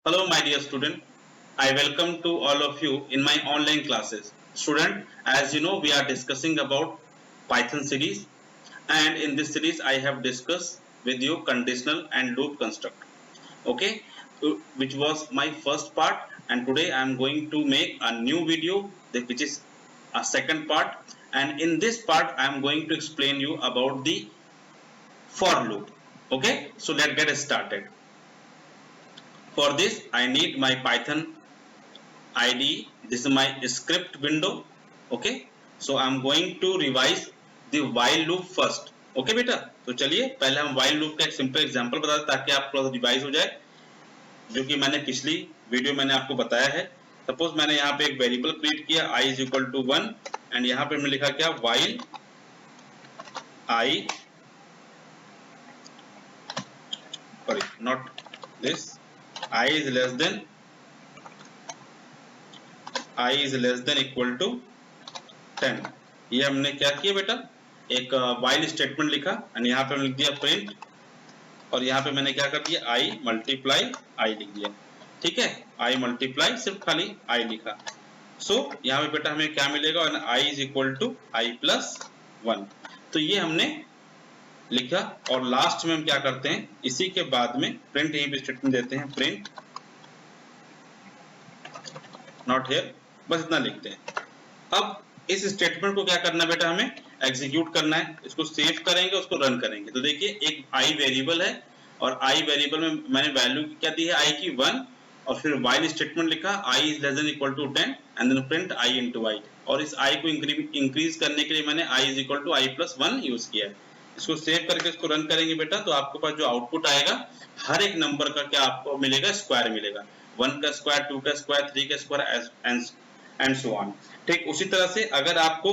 Hello, my dear student. I welcome to all of you in my online classes. Student, as you know, we are discussing about Python series, and in this series, I have discussed with you conditional and loop construct. Okay, which was my first part, and today I am going to make a new video, which is a second part. And in this part, I am going to explain you about the for loop. Okay, so let's get started. For this, I need my Python IDE. This is my script window. Okay, so I'm going to revise the while loop first. Okay बेटा, तो चलिए पहले हम while loop का एक simple example बताते ताकि आप थोड़ा सा रिवाइज हो जाए, जो कि मैंने पिछली वीडियो मैंने आपको बताया है। सपोज मैंने यहाँ पे एक वेरिएबल क्रिएट किया i is equal to 1 and यहाँ पे मैंने लिखा क्या while i sorry not this i is less than equal to 10। ये हमने क्या किया बेटा, एक while स्टेटमेंट लिखा एंड यहाँ पे लिख दिया प्रिंट, और यहाँ पे मैंने क्या कर दिया i मल्टीप्लाई i लिख दिया। ठीक है, i मल्टीप्लाई सिर्फ खाली i लिखा। सो यहाँ पे बेटा हमें क्या मिलेगा, i is equal to i plus 1। तो ये हमने लिखा, और लास्ट में हम क्या करते हैं, इसी के बाद में प्रिंट यहीं पे स्टेटमेंट देते हैं, प्रिंट नॉट हियर, बस इतना लिखते हैं। अब इस स्टेटमेंट को क्या करना है बेटा, हमें एग्जीक्यूट करना है। इसको सेव करेंगे, उसको रन करेंगे। तो देखिए एक i वेरिएबल है, और i वेरिएबल में मैंने वैल्यू क्या दी है i की 1, और फिर while स्टेटमेंट लिखा i is less than equal to 10 and then print i into i, और इस i को इंक्रीज करने के लिए मैंने i is equal to i plus 1 use किया है। इसको सेव करके इसको रन करेंगे बेटा, तो आपके पास जो आउटपुट आएगा हर एक नंबर का क्या आपको मिलेगा, स्क्वायर मिलेगा। 1 का स्क्वायर, 2 का स्क्वायर, 3 का स्क्वायर एंड सो ऑन। ठीक उसी तरह से अगर आपको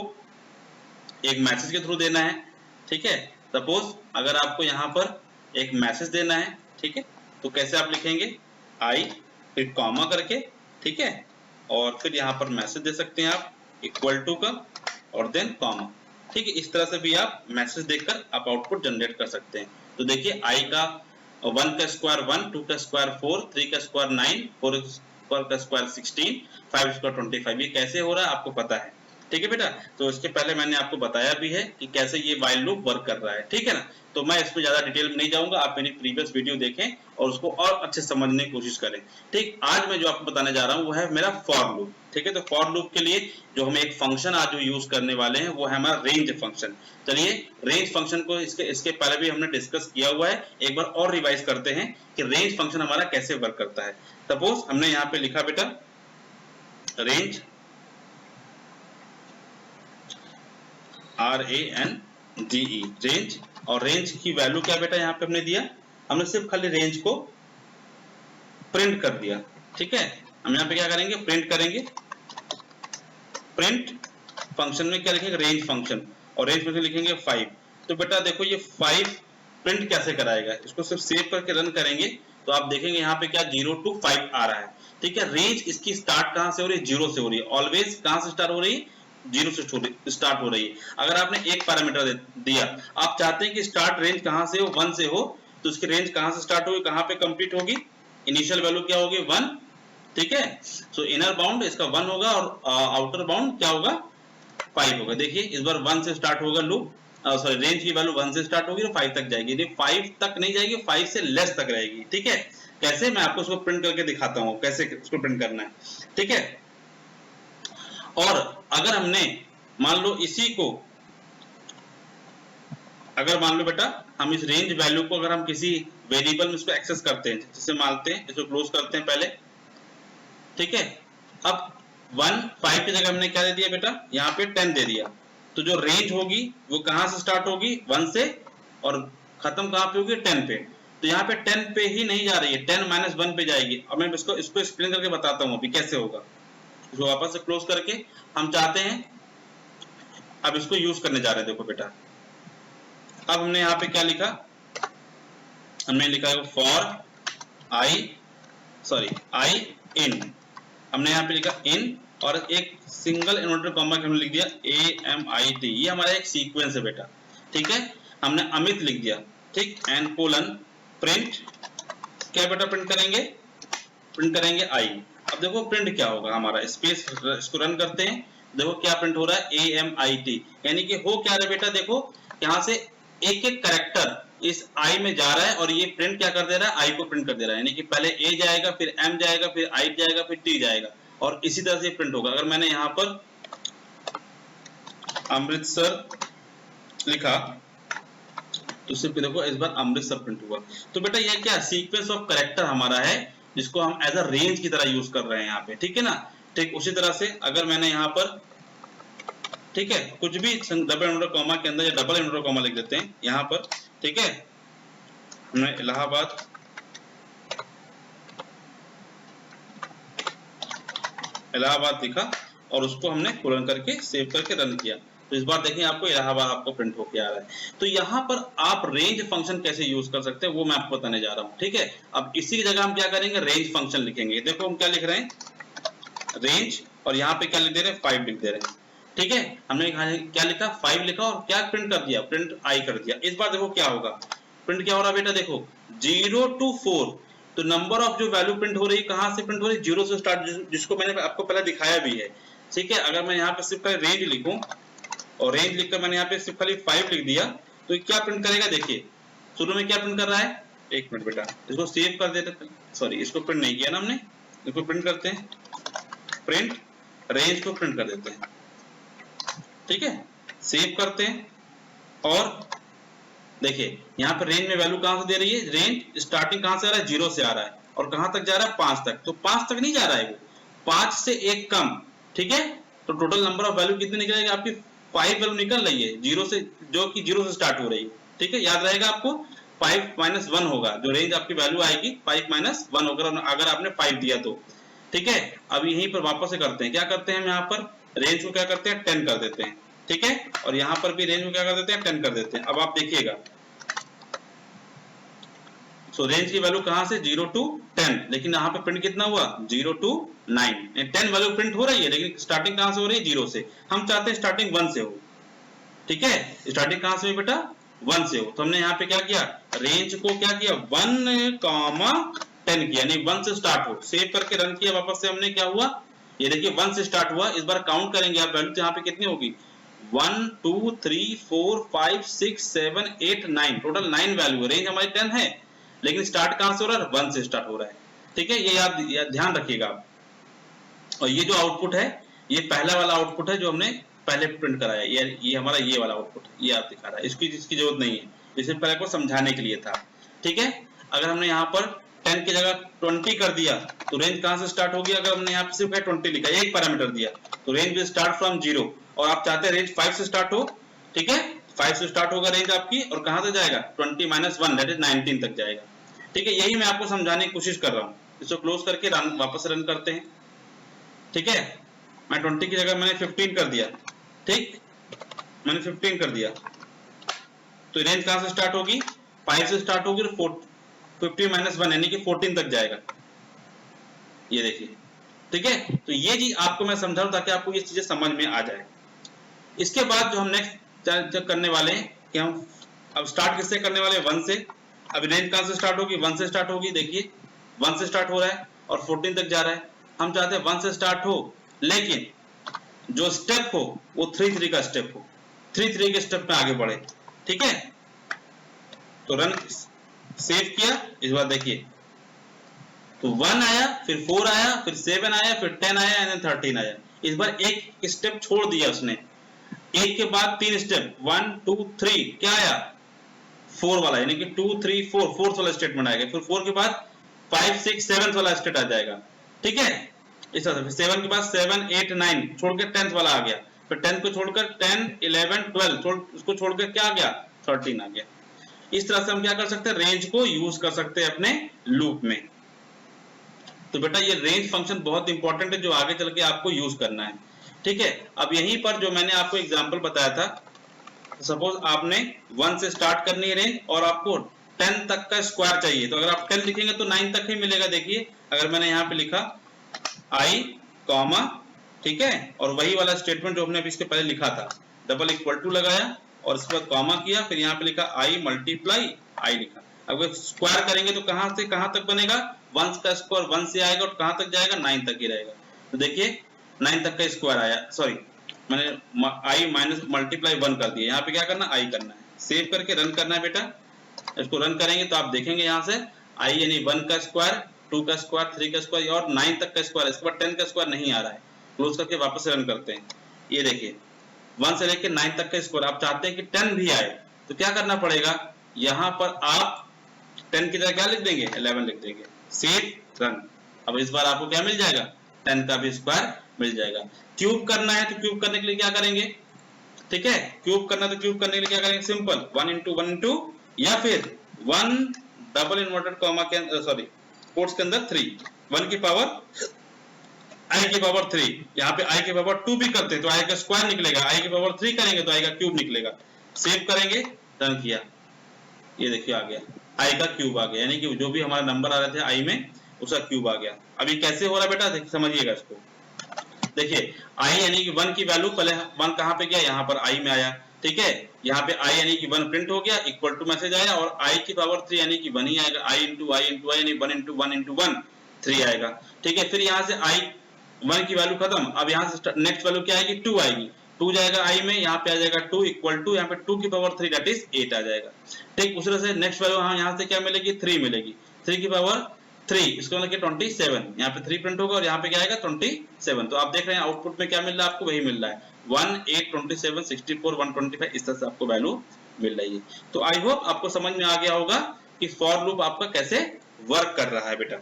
एक मैसेज के थ्रू देना है, ठीक है, सपोज अगर आपको यहाँ पर एक मैसेज देना है, ठीक है, तो कैसे आप लिखेंगे, आई फिर कॉमा करके, ठीक है, और फिर यहाँ पर मैसेज दे सकते हैं आप इक्वल टू का और देन कॉमा। ठीक है, इस तरह से भी आप मैसेज देकर आप आउटपुट जनरेट कर सकते हैं। तो देखिए आई का 1 का स्क्वायर 1, 2 का स्क्वायर 4, 3 का स्क्वायर 9, 4 स्क्वायर का स्क्वायर 16, 5 स्क्वायर 25। ये कैसे हो रहा है आपको पता है, ठीक है बेटा। तो इसके पहले मैंने आपको बताया भी है कि कैसे ये while लूप वर्क कर रहा है, ठीक है ना। तो मैं इसमें ज्यादा डिटेल में नहीं जाऊंगा, आप मेरी प्रीवियस वीडियो देखें और उसको और अच्छे समझने की कोशिश करें। ठीक, आज मैं जो आपको बताने जा रहा हूँ वो है मेरा फॉर लूप। ठीक है, तो फॉर लूप के लिए जो हम एक फंक्शन आज जो यूज करने वाले हैं वो है हमारा रेंज फंक्शन। चलिए रेंज फंक्शन को इसके पहले भी हमने डिस्कस किया हुआ है, एक बार और रिवाइज करते हैं कि रेंज फंक्शन हमारा कैसे वर्क करता है। सपोज हमने यहाँ पे लिखा बेटा रेंज RANGE रेंज, और रेंज की वैल्यू क्या बेटा यहाँ पे हमने दिया, हमने सिर्फ खाली रेंज को प्रिंट कर दिया। ठीक है, हम यहाँ पे क्या करेंगे, प्रिंट करेंगे। प्रिंट फंक्शन में क्या लिखेंगे, रेंज फंक्शन, और रेंज फंक्शन लिखेंगे 5। तो बेटा देखो ये 5 प्रिंट कैसे कराएगा, इसको सिर्फ सेव करके रन करेंगे तो आप देखेंगे यहाँ पे क्या 0 to 5 आ रहा है। ठीक है, रेंज इसकी स्टार्ट कहां से हो रही है, 0 से हो रही है। ऑलवेज कहां से स्टार्ट हो रही है, 0 से स्टार्ट हो रही है। अगर आपने एक पैरामीटर दिया, आप चाहते हैं कि स्टार्ट रेंज कहां से हो, 1 से हो, तो उसकी रेंज कहां से स्टार्ट होगी, कहां पे कंप्लीट होगी, इनिशियल वैल्यू क्या होगी 1। ठीक है, सो इनर बाउंड इसका 1 होगा और आउटर बाउंड क्या होगा 5 होगा। देखिए इस बार 1 से स्टार्ट होगा लूप, सॉरी रेंज की वैल्यू 1 से स्टार्ट होगी तो 5 तक जाएगी, नहीं 5 तक नहीं जाएगी, 5 से लेस तक रहेगी। ठीक है, कैसे, मैं आपको उसको प्रिंट करके दिखाता हूं कैसे उसको प्रिंट करना है। ठीक है, और अगर हमने मान लो इसी को, अगर मान लो बेटा हम इस रेंज वैल्यू को अगर हम किसी वेरिएबल में इसको एक्सेस करते हैं, जैसे मानते हैं इसको क्लोज करते हैं पहले। ठीक है, अब 1 5 की जगह हमने क्या दे दिया बेटा, यहाँ पे 10 दे दिया, तो जो रेंज होगी वो कहां से स्टार्ट होगी, 1 से, और खत्म कहां पे होगी 10 पे। तो यहाँ पे 10 पे ही नहीं जा रही है, 10 माइनस 1 पे जाएगी। अब मैं इसको एक्सप्लेन करके बताता हूँ अभी कैसे होगा। इसको वापस से क्लोज करके हम चाहते हैं अब इसको यूज करने जा रहे हैं। देखो बेटा अब हमने यहाँ पे क्या लिखा, हमने लिखा है फॉर आई इन, हमने यहाँ पे लिखा इन और एक सिंगल इन्वर्टेड कॉमा के हमने लिख दिया AMIT। ये हमारा एक सीक्वेंस है बेटा। ठीक है, हमने अमित लिख दिया, ठीक, एंड कोलन प्रिंट, क्या बेटा प्रिंट करेंगे, प्रिंट करेंगे आई। अब देखो प्रिंट क्या होगा हमारा, स्पेस इसको रन करते हैं, देखो क्या प्रिंट हो रहा है, AMIT, यानी कि हो क्या रहा है बेटा, देखो यहाँ से एक एक कैरेक्टर इस आई में जा रहा है और ये प्रिंट क्या कर दे रहा है, आई को प्रिंट कर दे रहा है, यानी कि पहले ए जाएगा, फिर एम जाएगा, फिर आई जाएगा, फिर टी जाएगा, और इसी तरह से प्रिंट होगा। अगर मैंने यहाँ पर अमृतसर लिखा तो सिर्फ देखो इस बार अमृतसर प्रिंट हुआ। तो बेटा ये क्या सीक्वेंस ऑफ कैरेक्टर हमारा है, जिसको हम एज अ रेंज की तरह यूज कर रहे हैं यहाँ पे, ठीक है ना। ठीक उसी तरह से अगर मैंने यहाँ पर, ठीक है, कुछ भी डबल इन्वर्टर कॉमा के अंदर या डबल इन्वर्टर कॉमा लिख देते हैं यहाँ पर, ठीक है, हमने इलाहाबाद लिखा और उसको हमने कोलन करके सेव करके रन किया, तो इस बार देखिए आपको इलाहाबाद आपको प्रिंट होके आ रहा है। तो यहाँ पर आप रेंज फंक्शन कैसे यूज कर सकते हैं वो मैं आपको बताने जा रहा हूँ, ठीक है। अब इसी की जगह हम क्या करेंगे, रेंज फंक्शन लिखेंगे। देखो हम क्या लिख रहे हैं, रेंज, और यहाँ पे क्या लिख दे रहे हैं, 5 लिख दे रहे हैं, ठीक है। हमने क्या लिखा, 5 लिखा और क्या प्रिंट कर दिया, प्रिंट आई कर दिया। इस बार देखो क्या होगा, प्रिंट क्या हो रहा है बेटा, देखो 0 to 4, तो नंबर ऑफ जो वैल्यू प्रिंट हो रही है कहां से प्रिंट हो रही है, 0 से स्टार्ट, जिसको मैंने आपको पहले दिखाया भी है, ठीक है। अगर मैं यहाँ पे सिर्फ रेंज लिखूं और रेंज लिखकर मैंने यहाँ पे सिर्फ खाली 5 लिख दिया, तो ये क्या प्रिंट करेगा, देखिए शुरू में क्या प्रिंट कर रहा है, एक मिनट बेटा इसको सेव कर देते हैं, सॉरी इसको प्रिंट नहीं किया ना हमने, इसको प्रिंट करते हैं, प्रिंट रेंज को प्रिंट कर देते हैं, ठीक है, सेव करते हैं। और देखिए यहाँ पे रेंज में वैल्यू कहां से दे रही है, रेंज स्टार्टिंग कहां से आ रहा है, 0 से आ रहा है, और कहां तक जा रहा है, 5 तक, तो 5 तक नहीं जा रहा है वो, 5 से एक कम, ठीक है। तो टोटल नंबर ऑफ वैल्यू कितनी निकलेगी आपकी, 5 वैल्यू निकल रही है 0 से, जो कि 0 से स्टार्ट हो रही है, ठीक है। याद रहेगा आपको 5 - 1 होगा, जो रेंज आपकी वैल्यू आएगी 5 - 1 होगा अगर आपने 5 दिया तो, ठीक है। अब यहीं पर वापस से करते हैं, क्या करते हैं हम यहाँ पर रेंज को क्या करते हैं, 10 कर देते हैं, ठीक है, और यहाँ पर भी रेंज को क्या कर देते हैं, 10 कर देते हैं। अब आप देखिएगा, सो रेंज की वैल्यू कहां से, 0 to 10, लेकिन यहाँ पे प्रिंट कितना हुआ, 0 to 9, 10 वैल्यू प्रिंट हो रही है, लेकिन स्टार्टिंग कहां से हो रही है, 0 से। हम चाहते हैं स्टार्टिंग 1 से हो, ठीक है, स्टार्टिंग कहां से हो बेटा, 1 से हो। तो हमने यहाँ पे क्या किया, रेंज को क्या किया, 1, 10 किया, नहीं 1 से स्टार्ट हो, सेव करके रन किया, वापस से हमने क्या हुआ, ये देखिए 1 से स्टार्ट हुआ। इस बार काउंट करेंगे आप वैल्यू, तो यहाँ पे कितनी होगी, 1 2 3 4 5 6 7 8 9, टोटल 9 वैल्यू है। रेंज हमारी 10 है, लेकिन स्टार्ट कहां से हो रहा है, 1 से स्टार्ट हो रहा है, ठीक है, ये याद ध्यान रखिएगा आप। और ये जो आउटपुट है, ये पहला वाला आउटपुट है जो हमने पहले प्रिंट कराया, ये हमारा ये वाला आउटपुट, ये आप दिखा रहा है, इसकी जरूरत नहीं है, इसे पहले को समझाने के लिए था, ठीक है। अगर हमने यहाँ पर 10 की जगह 20 कर दिया, तो रेंज कहां से स्टार्ट होगी, अगर हमने यहाँ पे सिर्फ 20 लिखा, एक पैरामीटर दिया, तो रेंज विल स्टार्ट फ्रॉम 0, और आप चाहते हैं रेंज 5 से स्टार्ट हो, ठीक है, 5 से स्टार्ट होगा रेंज आपकी, और कहां तक जाएगा, 20 - 1 दैट इज 19 तक जाएगा, ठीक है। यही मैं आपको समझाने की कोशिश कर रहा हूँ। इसको क्लोज करके वापस रन करते हैं, ठीक है। मैं 20 की जगह मैंने 15 कर दिया, ठीक, मैंने 15 कर दिया, तो रेंज कहां से स्टार्ट होगी, 5 से स्टार्ट होगी, 50 - 1 यानी कि 14 तक जाएगा, ये देखिए, ठीक है। तो ये चीज आपको मैं समझा रहा हूं ताकि आपको ये चीजें समझ में आ जाए। इसके बाद जो हम नेक्स्ट करने वाले हैं कि हम अब स्टार्ट किससे करने वाले हैं, 1 से। अब रेंज कहां से स्टार्ट होगी, 1 से स्टार्ट होगी, देखिए 1 से स्टार्ट हो रहा है और 14 तक जा रहा है। हम चाहते हैं 1 से स्टार्ट हो, लेकिन जो स्टेप हो वो 3 का स्टेप हो, 3 के स्टेप में आगे बढ़े, ठीक है। तो रन सेव किया, इस बार देखिए तो 1 आया, फिर 4 आया, फिर 7 आया, फिर 10 आया, एंड 13 आया। इस बार एक स्टेप छोड़ दिया उसने, एक के बाद 3 स्टेप, 1 2 3, क्या आया, 4 वाला, यानी कि 2 3 4, फोर्थ वाला स्टेटमेंट आएगा, फिर 4 के बाद 5 6 7 वाला स्टेट आ जाएगा, ठीक है। इस तरह से 7 के बाद 7 8 9 छोड़ के 10th वाला आ गया, फिर 10 को छोड़कर 10 11 12 उसको छोड़कर क्या आ गया, 13 आ गया। इस तरह से हम क्या कर सकते हैं, रेंज को यूज कर सकते हैं अपने लूप में। तो बेटा ये रेंज फंक्शन बहुत इंपॉर्टेंट है जो आगे चल के आपको यूज करना है, ठीक है। अब यहीं पर जो मैंने आपको एग्जांपल बताया था, सपोज आपने 1 से स्टार्ट करनी है रेंज और आपको 10 तक का स्क्वायर चाहिए, तो अगर आप 10 लिखेंगे तो 9 तक ही मिलेगा। देखिए अगर मैंने यहाँ पे लिखा आई कॉमा, ठीक है, और वही वाला स्टेटमेंट जो हमने अभी इसके पहले लिखा था, डबल इक्वल टू लगाया और इसके बाद कॉमा किया, फिर यहाँ पे लिखा आई मल्टीप्लाई आई लिखा, अगर स्क्वायर करेंगे तो कहां से कहां तक बनेगा, 1 का स्क्वायर 1 से आएगा और कहां तक जाएगा, 9 तक ही रहेगा। तो देखिए 9 तक का स्क्वायर आया, सॉरी मैंने i माइनस मल्टीप्लाई 1 कर दिया, यहाँ पे क्या करना i करना है, सेव करके रन करना है बेटा। इसको रन करेंगे तो आप देखेंगे यहाँ से i यानी 1 का स्क्वायर 2 का स्क्वायर 3 का स्क्वायर और 9 तक का स्क्वायर, इसके बाद 10 का स्क्वायर नहीं आ रहा है। क्लोज करके वापस से रन करते हैं, ये देखिए 1 से लेके 9 तक का स्क्वायर, आप चाहते हैं कि 10 भी आए तो क्या करना पड़ेगा, यहाँ पर आप 10 की जगह क्या लिख देंगे, 11 लिख देंगे, सेव रन। अब इस बार आपको क्या मिल जाएगा, 10 का भी स्क्वायर मिल जाएगा। क्यूब करना है तो क्यूब करने के लिए क्या करेंगे, ठीक है, क्यूब करना तो क्यूब करने के लिए क्या करेंगे, सिंपल 1 इंटू 1 इंटू या फिर 1 डबल इन्वर्टेड कॉमा के अंदर, सॉरी कोट्स के अंदर 3, 1 की पावर i की पावर 3, यहाँ पे i की पावर 2 भी करते हैं तो i का स्क्वायर निकलेगा, i की पावर 3 करेंगे तो i का क्यूब निकलेगा। सेव करेंगे, रन किया, ये देखिए आ गया i का क्यूब आ गया, यानी कि जो भी हमारा नंबर आ रहे थे i में उसका क्यूब आ गया। अभी कैसे हो रहा है बेटा, देखिए समझिएगा इसको। देखिए i यानी कि 1 की वैल्यू पहले 1 कहां पे गया, यहाँ पर i में आया, ठीक है, यहाँ पे i यानी कि 1 प्रिंट हो गया, इक्वल टू मैसेज आया और i की पावर 3 यानी कि 1 ही आएगा, i into i into i यानी 1 इंटू 1 इंटू 1 3 आएगा, ठीक है। फिर यहाँ से i 1 की वैल्यू खत्म, अब यहाँ से नेक्स्ट वैल्यू क्या आएगी, 2 आएगी, 2 जाएगा i में, यहाँ पे आ जाएगा 2 इक्वल टू, यहाँ पे 2 की पावर 3 दैट इज 8 आ जाएगा, ठीक। उसी तरह से नेक्स्ट वैल्यू यहाँ से क्या मिलेगी, 3 मिलेगी, 3 की पावर 3, इसको मतलब कि 27, यहाँ पे 3 प्रिंट होगा और यहाँ पे क्या आएगा 27। तो आप देख रहे हैं आउटपुट में क्या मिल रहा है आपको, वही मिल रहा है 1 8 27 64 125, इस तरह से आपको वैल्यू मिल रही है। तो आई होप आपको समझ में आ गया होगा कि फॉर लूप आपका कैसे वर्क कर रहा है बेटा,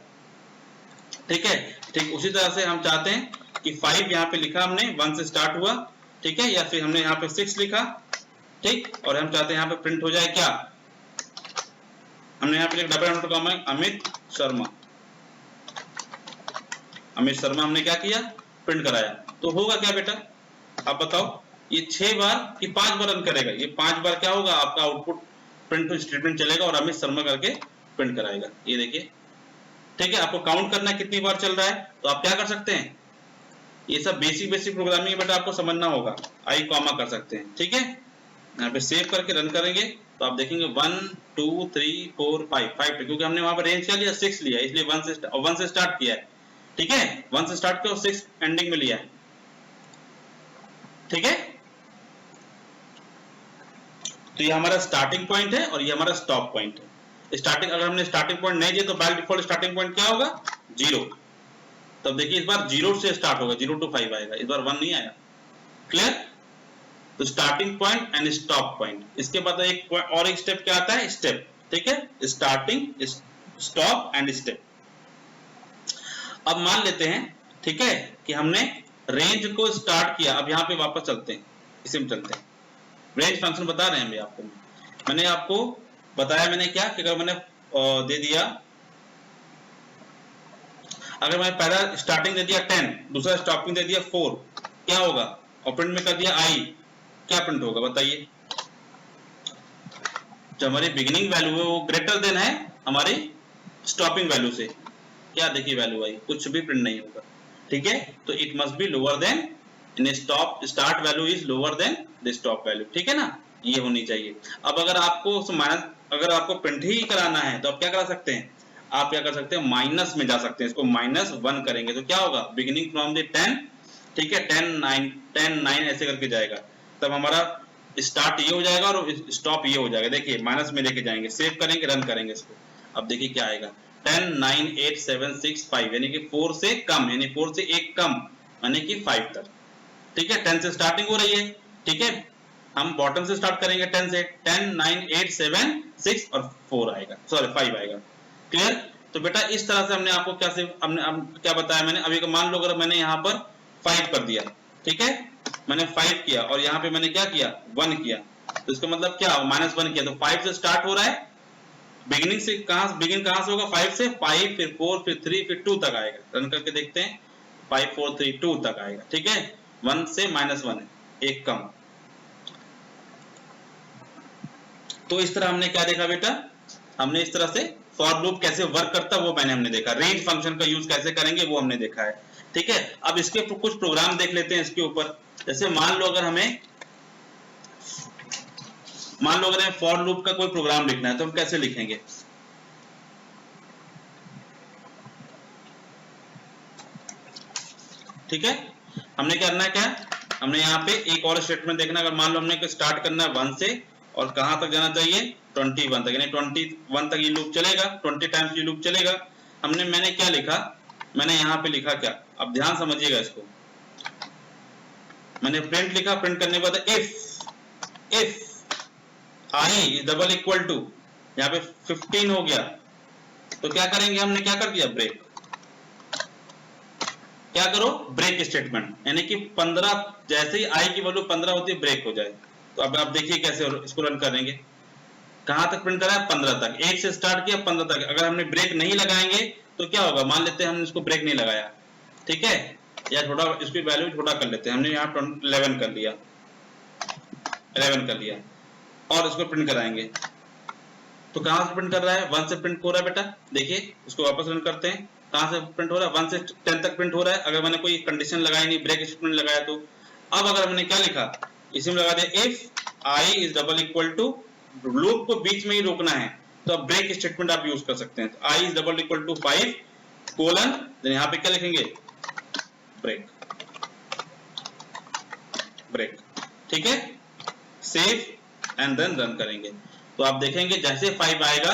ठीक है। ठीक उसी तरह से हम चाहते हैं कि 5 यहाँ पे लिखा हमने 1 से स्टार्ट हुआ, ठीक है, या फिर हमने यहाँ पे 6 लिखा, ठीक, और हम चाहते हैं यहाँ पे प्रिंट हो जाए क्या, हमने यहाँ पे double inverted comma Amit Sharma, Amit Sharma हमने क्या किया, प्रिंट कराया, तो होगा क्या बेटा, आप बताओ, ये 6 बार कि 5 बार रन करेगा, ये 5 बार क्या होगा, आपका आउटपुट प्रिंट स्टेटमेंट चलेगा और अमित शर्मा करके प्रिंट कराएगा, ये देखिए, ठीक है। आपको काउंट करना है कितनी बार चल रहा है, तो आप क्या कर सकते हैं, ये सब बेसिक प्रोग्रामिंग बेटा आपको समझना होगा, आई कॉमा कर सकते हैं, ठीक है। यहाँ पे सेव करके रन करेंगे तो आप देखेंगे 1 2 3 4 5 क्योंकि हमने वहां पर रेंज क्या लिया, 6 लिया, इसलिए 1 से स्टार्ट किया है, ठीक है, 1 से स्टार्ट किया और 6 एंडिंग में लिया है, ठीक है। तो ये हमारा स्टार्टिंग पॉइंट है और ये हमारा स्टॉप पॉइंट है। स्टार्टिंग अगर हमने स्टार्टिंग पॉइंट नहीं दिया तो बाय डिफॉल्ट स्टार्टिंग पॉइंट क्या होगा, 0। तब देखिए इस बार 0 से स्टार्ट होगा, 0 to 5 आएगा, इस बार 1 नहीं आया, क्लियर। तो starting point and stop point, इसके बाद एक और एक स्टेप क्या आता है, स्टेप, ठीक है, स्टार्टिंग स्टॉप एंड स्टेप। अब मान लेते हैं, ठीक है, कि हमने रेंज को स्टार्ट किया, अब यहाँ पे वापस चलते हैं, इसी में चलते हैं, रेंज फंक्शन बता रहे हैं अभी आपको, मैंने आपको बताया मैंने क्या कि अगर मैंने दे दिया, अगर मैंने पहला स्टार्टिंग दे दिया 10, दूसरा स्टॉपिंग दे दिया 4, क्या होगा, और प्रिंट में कर दिया i, क्या प्रिंट होगा बताइए, जो हमारी बिगिनिंग वैल्यू है वो ग्रेटर देन है हमारी स्टॉपिंग वैल्यू से, क्या देखिए वैल्यू आई, कुछ भी प्रिंट नहीं होगा, ठीक है। तो it must be lower than, in start value is lower than the stop value, ठीक है ना, ये होनी चाहिए। अब अगर आपको अगर आपको प्रिंट ही कराना है तो आप क्या करा सकते हैं, आप क्या कर सकते हैं, माइनस में जा सकते हैं, इसको -1 करेंगे तो क्या होगा, बिगिनिंग फ्रॉम द 10, ठीक है, 10 9 ऐसे करके जाएगा, तब हमारा स्टार्ट ये हो जाएगा और स्टॉप ये हो जाएगा, देखिए माइनस में लेके जाएंगे, सेव करेंगे, रन करेंगे इसको, अब देखिए क्या आएगा, 10 9 8 7 6 5, यानी कि 4 से कम, यानी 4 से एक कम, यानी कि 5 तक, ठीक है। 10 से स्टार्टिंग हो रही है, ठीक है, हम बॉटम से स्टार्ट करेंगे 10 से, 10 9 8 7 6 और 4 आएगा, सॉरी 5 आएगा, क्लियर। तो बेटा इस तरह से हमने आपको क्या बताया मैंने, अभी को मान लो अगर मैंने यहाँ पर 5 कर दिया, ठीक है, मैंने 5 किया और यहाँ पे मैंने क्या किया, 1 किया, तो इसका मतलब क्या, -1 किया, तो 5 से स्टार्ट हो रहा है, बिगिनिंग से कहां से होगा, 5 से, 5 फिर 4 फिर 3 फिर 2 तक आएगा, रन करके देखते हैं, 5 4 3 2 तक आएगा, ठीक है, 1 से -1 है, एक कम। तो इस तरह हमने क्या देखा बेटा, हमने इस तरह से फॉर लूप कैसे वर्क करता है वो हमने देखा, रेंज फंक्शन का यूज कैसे करेंगे वो हमने देखा है, ठीक है। अब इसके कुछ प्रोग्राम देख लेते हैं इसके ऊपर, जैसे मान लो अगर हमें फॉर लूप का कोई प्रोग्राम लिखना है तो हम कैसे लिखेंगे, ठीक है, हमने क्या करना है, क्या हमने यहाँ पे एक और स्टेटमेंट देखना। अगर मान लो हमने स्टार्ट करना है 1 से और कहां तक जाना चाहिए 21 तक, यानी 21 तक ये लूप चलेगा, 20 टाइम्स ये लूप चलेगा। मैंने क्या लिखा, मैंने यहाँ पे लिखा क्या, अब ध्यान समझिएगा इसको। मैंने प्रिंट लिखा, प्रिंट करने के बाद if i is double equal to, यहाँ पे 15 हो गया, तो क्या करेंगे, हमने क्या कर दिया, ब्रेक। क्या करो, ब्रेक स्टेटमेंट, यानी कि 15 जैसे ही i की वैल्यू 15 होती है ब्रेक हो जाए। तो अब आप देखिए कैसे इसको रन करेंगे। कहां तक प्रिंट करा है, 15 तक, 1 से स्टार्ट किया 15 तक। अगर हमने ब्रेक नहीं लगाएंगे तो क्या होगा, मान लेते हैं हमने इसको ब्रेक नहीं लगाया, ठीक है, या थोड़ा इसकी वैल्यू छोटा कर लेते हैं, हमने यहाँ 11 कर लिया, 11 कर लिया और इसको प्रिंट कराएंगे। तो कहां से प्रिंट कर रहा है, 1 से प्रिंट हो रहा है बेटा, देखिए इसको वापस रन करते हैं। कहां से प्रिंट हो रहा है, 1 से 10 तक प्रिंट हो रहा है। अगर मैंने कोई कंडीशन लगाई नहीं, ब्रेक स्टेटमेंट लगाया तो। अब अगर मैंने क्या लिखा, इसी में लगा दिया if i is double equal to, loop को बीच में ही रोकना है तो अब ब्रेक स्टेटमेंट आप यूज कर सकते हैं। तो i is double equal to 5 colon, then यहाँ पे क्या लिखेंगे, ब्रेक, ब्रेक, ठीक है, सेव एंड देन रन करेंगे। तो आप देखेंगे जैसे 5 आएगा,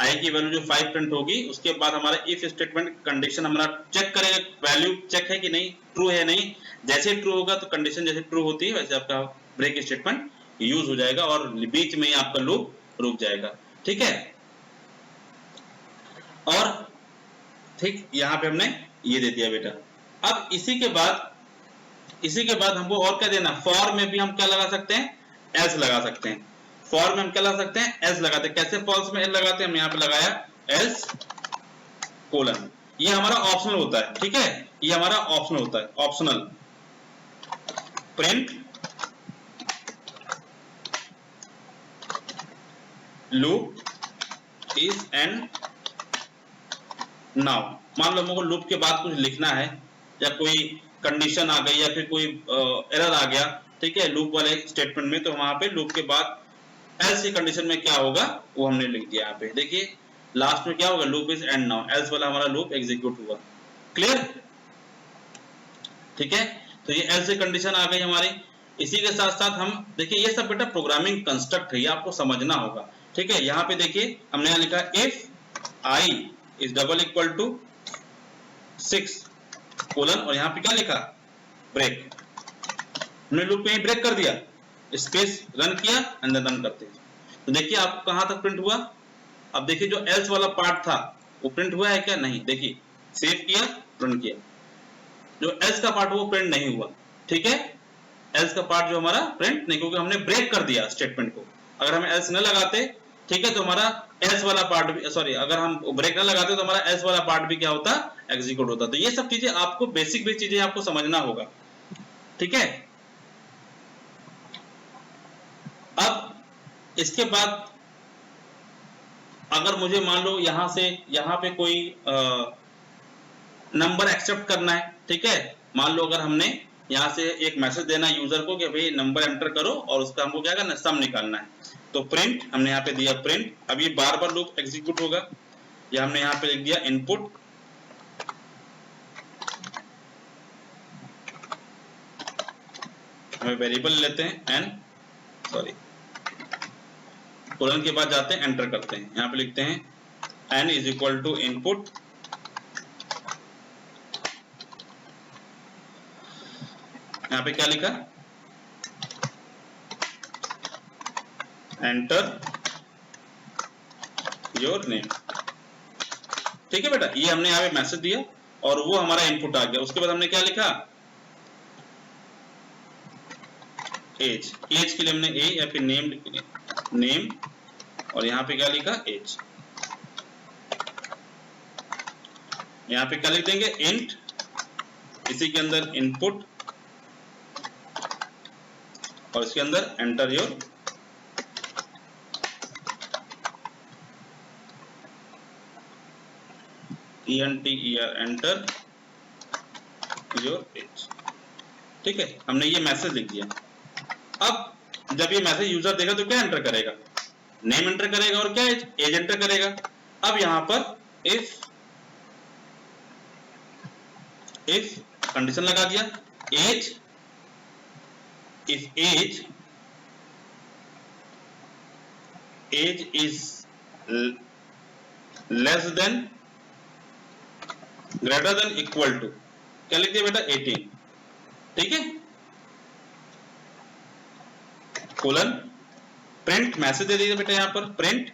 i की वैल्यू जो 5 प्रिंट होगी, उसके बाद हमारा इफ स्टेटमेंट कंडीशन हमारा चेक करेगा, वैल्यू चेक है कि नहीं, ट्रू है नहीं। जैसे ट्रू होगा तो कंडीशन जैसे ट्रू होती है वैसे आपका ब्रेक स्टेटमेंट यूज हो जाएगा और बीच में ही आपका लूप रुक जाएगा, ठीक है। और ठीक यहाँ पे हमने ये दे दिया बेटा। अब इसी के बाद हमको और क्या देना, फॉर में भी हम क्या लगा सकते हैं, एल्स लगा सकते हैं। फॉर में हम क्या लगा सकते हैं, एल्स लगाते हैं। कैसे फॉल्स में एल्स लगाते हैं, हम यहाँ पे लगाया एल्स कोलन, ये हमारा ऑप्शनल होता है, ठीक है, ये हमारा ऑप्शनल होता है, optional. Print loop is and now, मान लो हमको लूप के बाद कुछ लिखना है या कोई कंडीशन आ गई या फिर कोई एरर आ गया, ठीक है, लूप वाले स्टेटमेंट में, तो वहां पे लूप के बाद एल्स की कंडीशन में क्या होगा वो हमने लिख दिया। यहाँ पे देखिए लास्ट में क्या होगा, loop is and now, else वाला हमारा लूप एग्जीक्यूट हुआ, क्लियर, ठीक है। तो ये एल्स की कंडीशन आ गई हमारी। इसी के साथ साथ हम देखिए ये सब बेटा प्रोग्रामिंग कंस्ट्रक्ट है, ये आपको समझना होगा, ठीक है। यहाँ पे देखिए हमने यहाँ लिखा if i is double equal to 6 colon, और यहाँ पे क्या लिखा, ब्रेक। हमने लूप में ही ब्रेक कर दिया, स्पेस रन किया एंड देन रन करते हैं। तो देखिए आपको कहां तक प्रिंट हुआ। अब देखिए जो एल्स वाला पार्ट था वो प्रिंट हुआ है क्या, नहीं, देखिए सेव किया, रन किया, जो एल्स का पार्ट वो प्रिंट नहीं हुआ, ठीक है। एल्स का पार्ट जो हमारा प्रिंट नहीं, क्योंकि हमने ब्रेक कर दिया स्टेटमेंट को। अगर हम एल्स न लगाते, ठीक है, तो हमारा एल्स वाला पार्ट भी, सॉरी, अगर हम ब्रेक न लगाते तो हमारा एल्स वाला पार्ट भी क्या होता, एग्जीक्यूट होता। तो ये सब चीजें आपको बेसिक चीजें आपको समझना होगा, ठीक है। अब इसके बाद अगर मुझे मान लो यहां से यहाँ पे कोई नंबर एक्सेप्ट करना है, ठीक है, मान लो अगर हमने यहाँ से एक मैसेज देना है यूजर को कि भाई नंबर एंटर करो और उसका हमको क्या करना है, सम निकालना है। तो प्रिंट हमने यहाँ पे दिया प्रिंट, अब ये बार बार लूप एग्जीक्यूट होगा, या हमने यहाँ पे लिख दिया इनपुट, हमें वेरिएबल लेते हैं एन, सॉरी, कोलन के बाद जाते हैं एंटर करते हैं, यहाँ पे लिखते हैं n is equal to input, यहाँ पे क्या लिखा, एंटर योर नेम, ठीक है बेटा। ये हमने यहाँ पे मैसेज दिया और वो हमारा इनपुट आ गया। उसके बाद हमने क्या लिखा, एज, एज के लिए हमने ए या फिर नेम लिख लिया, नेम, और यहाँ पे क्या लिखा, एज। यहाँ पे क्या लिख देंगे, इंट, इसी के अंदर इनपुट और इसके अंदर enter your, enter your as, ठीक है। हमने ये मैसेज लिख दिया। अब जब ये मैसेज यूजर देगा तो क्या एंटर करेगा, नेम एंटर करेगा और क्या, एज एंटर करेगा। अब यहां पर इफ कंडीशन लगा दिया, age is less than greater than equal to, क्या लिख दिया बेटा 18, ठीक है, कोलन प्रिंट मैसेज दे दीजिए बेटा, यहां पर print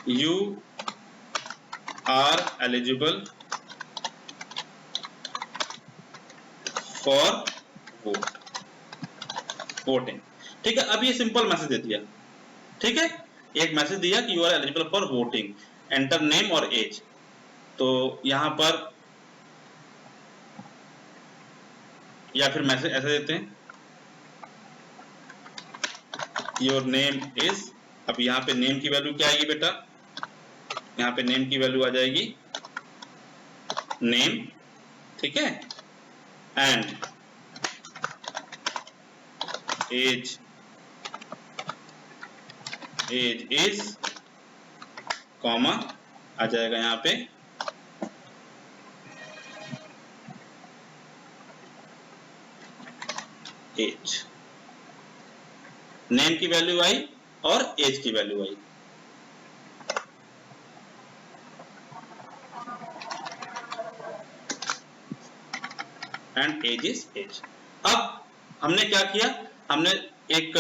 you are eligible for voting, ठीक है। अब ये सिंपल मैसेज दे दिया, ठीक है, एक मैसेज दिया कि you are eligible for voting, enter name और एज। तो यहां पर या फिर मैसेज ऐसे देते हैं, योर नेम इज, अब यहां पे नेम की वैल्यू क्या आएगी बेटा, यहां पे नेम की वैल्यू आ जाएगी नेम, ठीक है, एंड एज इज कॉमा आ जाएगा यहां पे एज, नेम की वैल्यू आई और एज की वैल्यू आई। And age is age. अब हमने क्या किया, हमने एक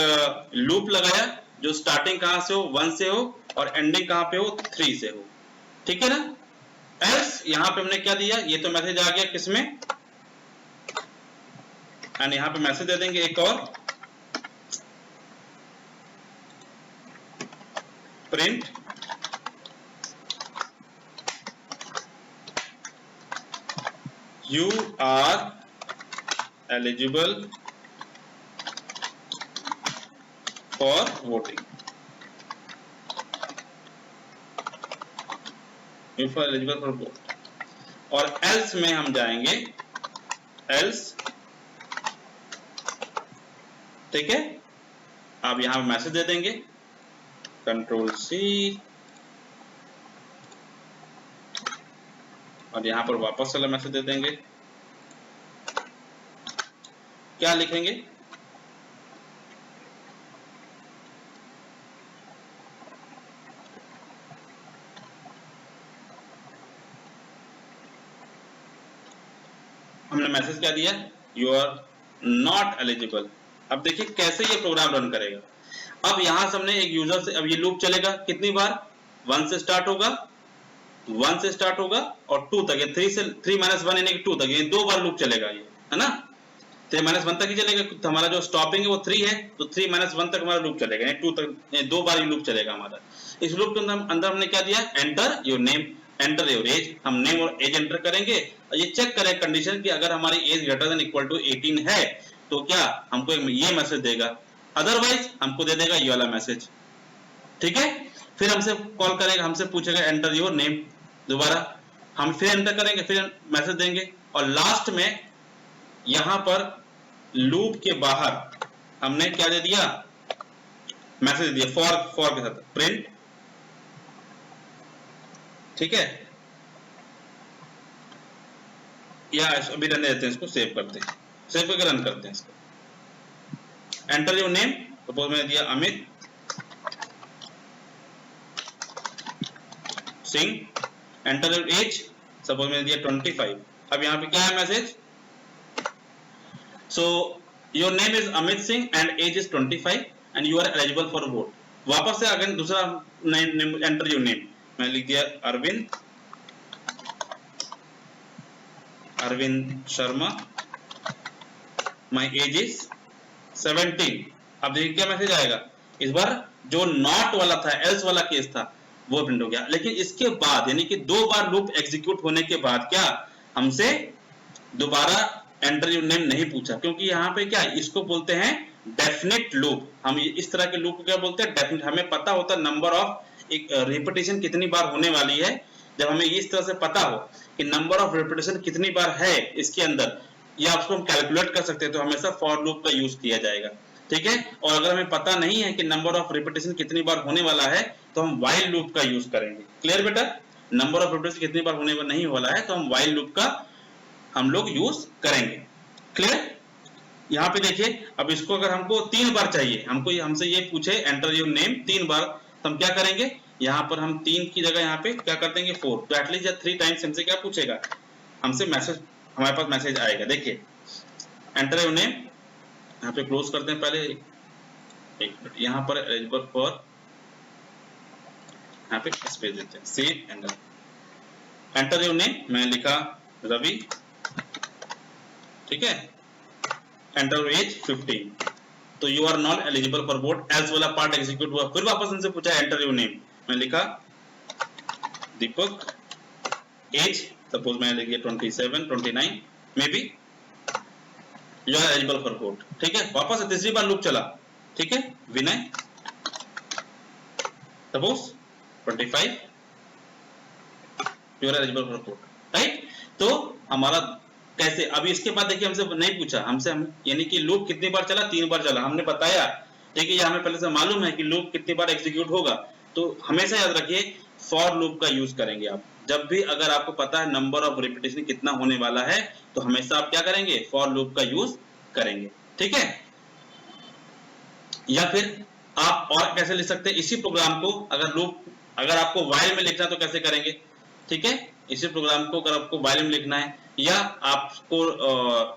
लूप लगाया जो स्टार्टिंग कहां से हो 1 से हो और एंडिंग कहां पे हो 3 से हो, ठीक है ना। एल्स यहां पे हमने क्या दिया, ये तो मैसेज आ गया किसमें, एंड यहां पे मैसेज दे देंगे एक और, print you are eligible for voting, you for eligible for vote. और एल्स में हम जाएंगे, एल्स, ठीक है, आप यहां पे मैसेज दे देंगे कंट्रोल सी, और यहां पर वापस वाला मैसेज दे देंगे, क्या लिखेंगे, हमने मैसेज क्या दिया, यू आर नॉट एलिजिबल। अब देखिए कैसे ये प्रोग्राम रन करेगा। अब यहां से हमने एक यूजर से, अब ये लूप चलेगा कितनी बार, 1 से स्टार्ट होगा, 1 से स्टार्ट होगा और 2 तक, 3 से 3 - 1 यानी कि 2 तक, ये 2 बार लूप चलेगा, ये है ना, 3 - 1 तक ही चलेगा, तो हमारा जो स्टॉपिंग है वो 3 है, तो 3 - 1 तक हमारा लूप चलेगा, यानी 2 तक 2 बार ये लूप चलेगा हमारा। इस लूप के अंदर हमने क्या दिया, enter your name, enter your age, हम नेम और एज एंटर करेंगे और ये चेक करें कंडीशन कि अगर हमारी age greater than equal to 18 है तो क्या हमको ये मैसेज देगा, अदरवाइज हमको दे देगा ये वाला मैसेज, ठीक है। फिर हमसे कॉल करेगा, हमसे पूछेगा एंटर योर नेम, दोबारा हम फिर एंटर करेंगे, फिर मैसेज देंगे, और लास्ट में यहां पर लूप के बाहर हमने क्या दे दिया, मैसेज दिया फॉर के साथ प्रिंट, ठीक है, या अभी रन देते हैं, इसको सेव करते हैं, सेव करके रन करते हैं इसको। एंटर योर नेम, सपोज मैंने दिया Amit Singh, enter your age, suppose मैंने दिया 25। अब यहाँ पे क्या है message, so your name is Amit Singh and age is 25 and you are eligible for vote. वापस से अगेन दूसरा एंटर योर नेम, मैं लिख दिया Arvind Sharma, my age is 17। अब देखिए क्या मैसेज आएगा, इस बार जो नॉट वाला था, एल्स वाला केस था, वो प्रिंट हो गया। लेकिन इसके बाद यानी कि 2 बार लूप एग्जीक्यूट होने के बाद क्या हमसे दोबारा एंटर योर नेम नहीं पूछा, क्योंकि यहाँ पे क्या इसको बोलते हैं डेफिनेट लूप। हम इस तरह के लूप को क्या बोलते हैं, डेफिनेट। हमें पता होता नंबर ऑफ एक रिपीटेशन कितनी बार होने वाली है। जब हमें इस तरह से पता हो कि नंबर ऑफ रिपीटेशन कितनी बार है इसके अंदर, या उसको हम कैलकुलेट कर सकते हैं, तो हमेशा फॉर लूप का यूज किया जाएगा, ठीक है। और अगर हमें पता नहीं है कि नंबर ऑफ रिपीटेशन कितनी बार होने वाला है, तो हम व्हाइल लूप का यूज करेंगे। क्लियर बेटा। नंबर ऑफ रिपीटेशन कितनी बार होने पर नहीं वाला है, तो हम व्हाइल लूप का हम लोग यूज करेंगे। क्लियर? यहाँ पे देखिए, अब इसको अगर हमको 3 बार चाहिए, हमसे ये पूछे एंटर योर नेम 3 बार, तो हम क्या करेंगे, यहाँ पर हम 3 की जगह यहाँ पे क्या कर देंगे 4, तो एटलीस्ट 3 टाइम्स हमसे क्या पूछेगा, हमसे मैसेज, हमारे पास मैसेज आएगा। देखिए एंटर योर नेम, यहाँ पे क्लोज करते हैं पहले, एक मिनट, यहाँ पर एलिजिबल फॉर, यहाँ पे स्पेस देते हैं, सेव एंटर योर नेम, मैं लिखा रवि, ठीक है, एंटर एज 15, तो you are not eligible for vote, else वाला पार्ट एग्जीक्यूट हुआ, फिर वापस उनसे पूछा एंटर योर नेम, मैं लिखा दीपक, एज सपोज मैं लिख दिया 27 29, may be you are eligible for vote, ठीक है। वापस तीसरी बार लूप चला, ठीक है, Vinay suppose 25, you are eligible for vote, right. तो हमारा कैसे, अभी इसके बाद देखिए हमसे नहीं पूछा, यानी कि लूप कितनी बार चला, 3 बार चला, हमने बताया, ठीक है, ये हमें पहले से मालूम है कि लूप कितनी बार एग्जीक्यूट होगा। तो हमेशा याद रखिए फॉर लूप का यूज करेंगे आप, जब भी अगर आपको पता है नंबर ऑफ रिपीटेशन कितना होने वाला है, तो हमेशा आप क्या करेंगे, फॉर लूप का यूज करेंगे, ठीक है। या फिर आप और कैसे लिख सकते हैं इसी प्रोग्राम को, अगर आपको व्हाइल में लिखना तो कैसे करेंगे, ठीक है, इसी प्रोग्राम को अगर आपको व्हाइल में लिखना है, या आपको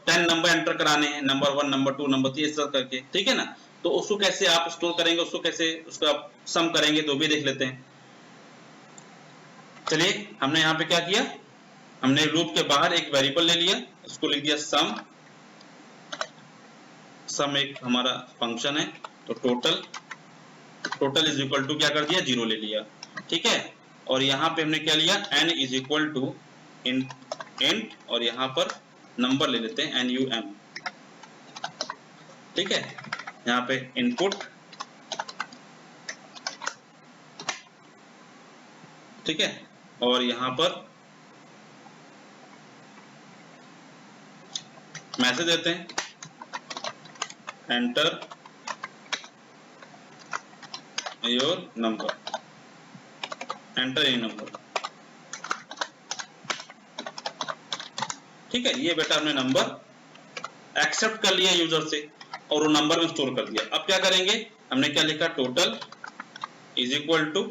10 नंबर एंटर कराने हैं, नंबर 1 नंबर 2 नंबर 3 इस तरह करके, ठीक है ना, तो उसको कैसे आप स्टोर करेंगे, उसको कैसे उसका सम करेंगे, तो भी देख लेते हैं। चलिए हमने यहाँ पे क्या किया, हमने लूप के बाहर एक वेरिएबल ले लिया, उसको लिख दिया सम एक हमारा फंक्शन है, तो टोटल इज इक्वल टू क्या कर दिया 0 ले लिया, ठीक है। और यहाँ पे हमने क्या लिया, n is equal to int और यहाँ पर नंबर ले लेते हैं num, ठीक है, यहाँ पे इनपुट, ठीक है, और यहाँ पर मैसेज देते हैं enter your number, enter your number, ठीक है। ये बेटा हमने नंबर एक्सेप्ट कर लिया यूजर से और वो नंबर में स्टोर कर दिया। अब क्या करेंगे, हमने क्या लिखा, total is equal to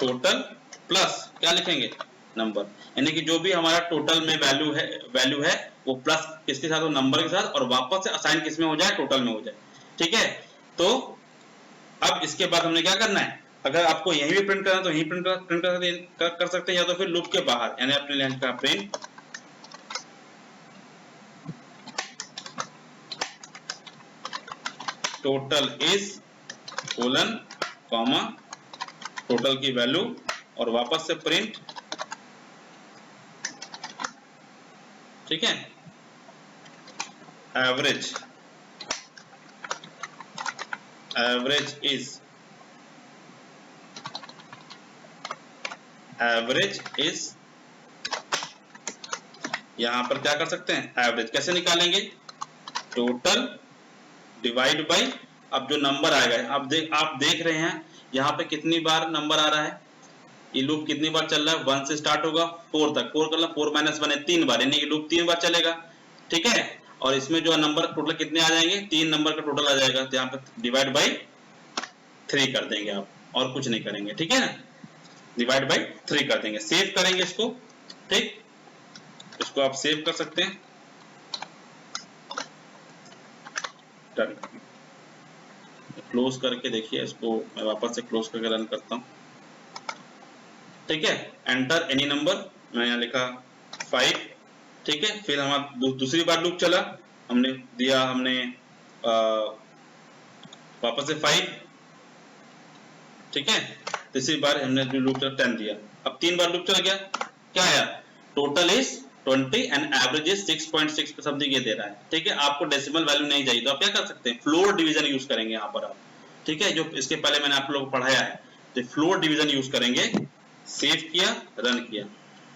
total plus क्या लिखेंगे नंबर, यानी कि जो भी हमारा टोटल में वैल्यू है वो प्लस किसके साथ हो, नंबर के साथ, और वापस से असाइन किस में हो जाए, टोटल में हो जाए, ठीक है। तो अब इसके बाद हमने क्या करना है, अगर आपको यहीं भी प्रिंट करना है तो यहीं प्रिंट कर सकते हैं, या तो फिर लूप के बाहर, यानी अपने लाइन का print total is colon comma total की वैल्यू, और वापस से प्रिंट, ठीक है, एवरेज इज यहां पर क्या कर सकते हैं, एवरेज कैसे निकालेंगे, टोटल डिवाइड बाई, अब जो नंबर आएगा, आप देख रहे हैं यहाँ पे कितनी बार नंबर आ रहा है, ये लूप कितनी बार चल रहा है, 1 से स्टार्ट होगा 4 तक, 4 कर लो, 4 - 1 है 3 बार, यानी कि लूप 3 बार चलेगा, ठीक है। और इसमें जो नंबर टोटल कितने आ जाएंगे, 3 नंबर का टोटल आ जाएगा, तो यहाँ पे डिवाइड बाई 3 कर देंगे आप, और कुछ नहीं करेंगे, ठीक है ना, डिवाइड बाई 3 कर देंगे, सेव करेंगे इसको, ठीक, इसको आप सेव कर सकते हैं, डन। क्लोज करके देखिए इसको, मैं वापस से क्लोज करके रन करता हूँ, ठीक है, एंटर एनी नंबर, मैं यहाँ लिखा 5, ठीक है। फिर हमारा दूसरी बार लूप चला, हमने दिया वापस से 5, ठीक है, तीसरी बार हमने जो लूप 10 दिया, अब 3 बार लूप चल गया, क्या आया, total is 20 and average is 6.6 something ये दे रहा है, ठीक है। आपको डेसिमल वैल्यू नहीं चाहिए तो आप क्या कर सकते हैं, फ्लोर डिवीजन यूज करेंगे यहाँ पर आप, ठीक है, जो इसके पहले मैंने आप लोगों को पढ़ाया है, तो फ्लोर डिवीजन यूज करेंगे, सेव किया, रन किया,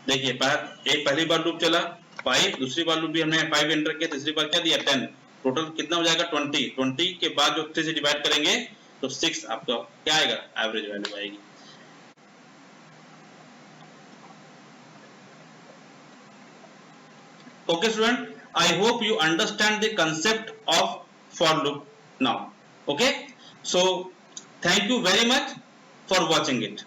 देखिए पहली बार लूप चला 5, दूसरी बार लूप भी हमने 5 एंटर किया, तीसरी बार क्या दिया 10, टोटल कितना हो जाएगा 20 के बाद जो 3 से डिवाइड करेंगे तो 6 आपका क्या आएगा, एवरेज वैल्यू आएगी। Okay student, I hope you understand the concept of for loop now. Okay, so thank you very much for watching it.